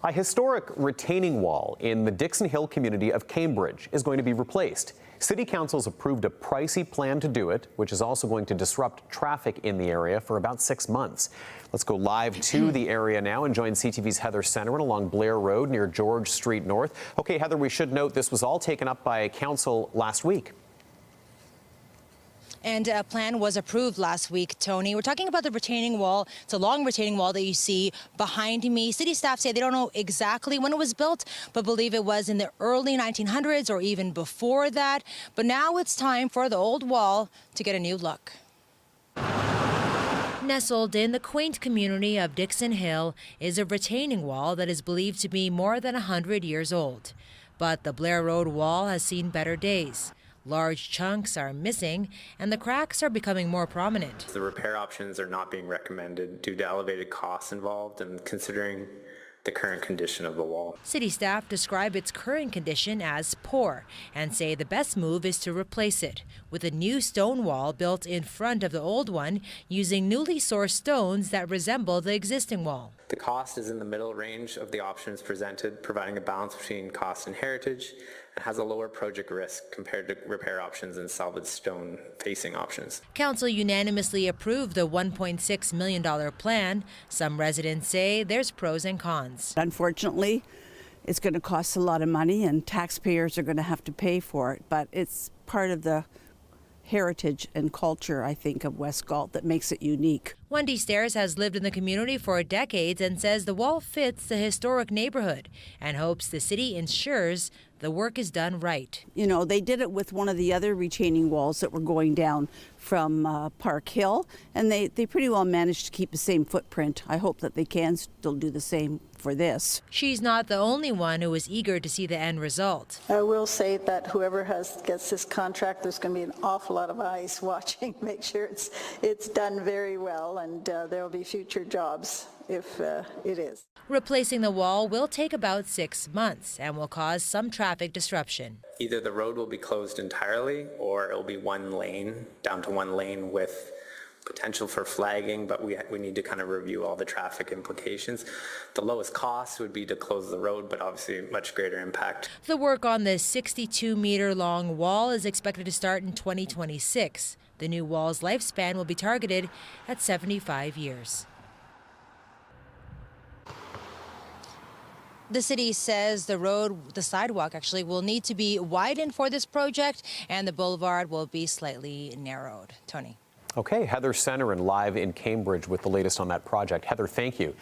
A historic retaining wall in the Dixon Hill community of Cambridge is going to be replaced. City Council's approved a pricey plan to do it, which is also going to disrupt traffic in the area for about 6 months. Let's go live to the area now and join CTV's Heather Senoran along Blair Road near George Street North. Okay, Heather, we should note this was all taken up by Council last week. And a plan was approved last week, Tony. We're talking about the retaining wall. It's a long retaining wall that you see behind me. City staff say they don't know exactly when it was built, but believe it was in the early 1900s or even before that. But now it's time for the old wall to get a new look. Nestled in the quaint community of Dixon Hill is a retaining wall that is believed to be more than 100 years old. But the Blair Road wall has seen better days. Large chunks are missing, and the cracks are becoming more prominent. The repair options are not being recommended due to elevated costs involved and considering the current condition of the wall. City staff describe its current condition as poor and say the best move is to replace it with a new stone wall built in front of the old one using newly sourced stones that resemble the existing wall. The cost is in the middle range of the options presented, providing a balance between cost and heritage, and has a lower project risk compared to repair options and salvage stone facing options. Council unanimously approved the $1.6 million plan. Some residents say there's pros and cons. Unfortunately, it's going to cost a lot of money and taxpayers are going to have to pay for it, but it's part of the heritage and culture, I think, of West Galt that makes it unique. Wendy Stairs has lived in the community for decades and says the wall fits the historic neighborhood and hopes the city ensures the work is done right. You know, they did it with one of the other retaining walls that were going down from Park Hill, and they pretty well managed to keep the same footprint. I hope that they can still do the same for this. She's not the only one who is eager to see the end result. I will say that whoever gets this contract, there's going to be an awful lot of eyes watching, make sure it's done very well, and there will be future jobs if it is. Replacing the wall will take about 6 months and will cause some traffic disruption. Either the road will be closed entirely or it will be one lane, down to one lane with potential for flagging, but we need to kind of review all the traffic implications. The lowest cost would be to close the road, but obviously much greater impact. The work on the 62-meter-long wall is expected to start in 2026. The new wall's lifespan will be targeted at 75 years. The city says the sidewalk actually will need to be widened for this project, and the boulevard will be slightly narrowed. Tony. Okay, Heather Senoran live in Cambridge with the latest on that project. Heather, thank you.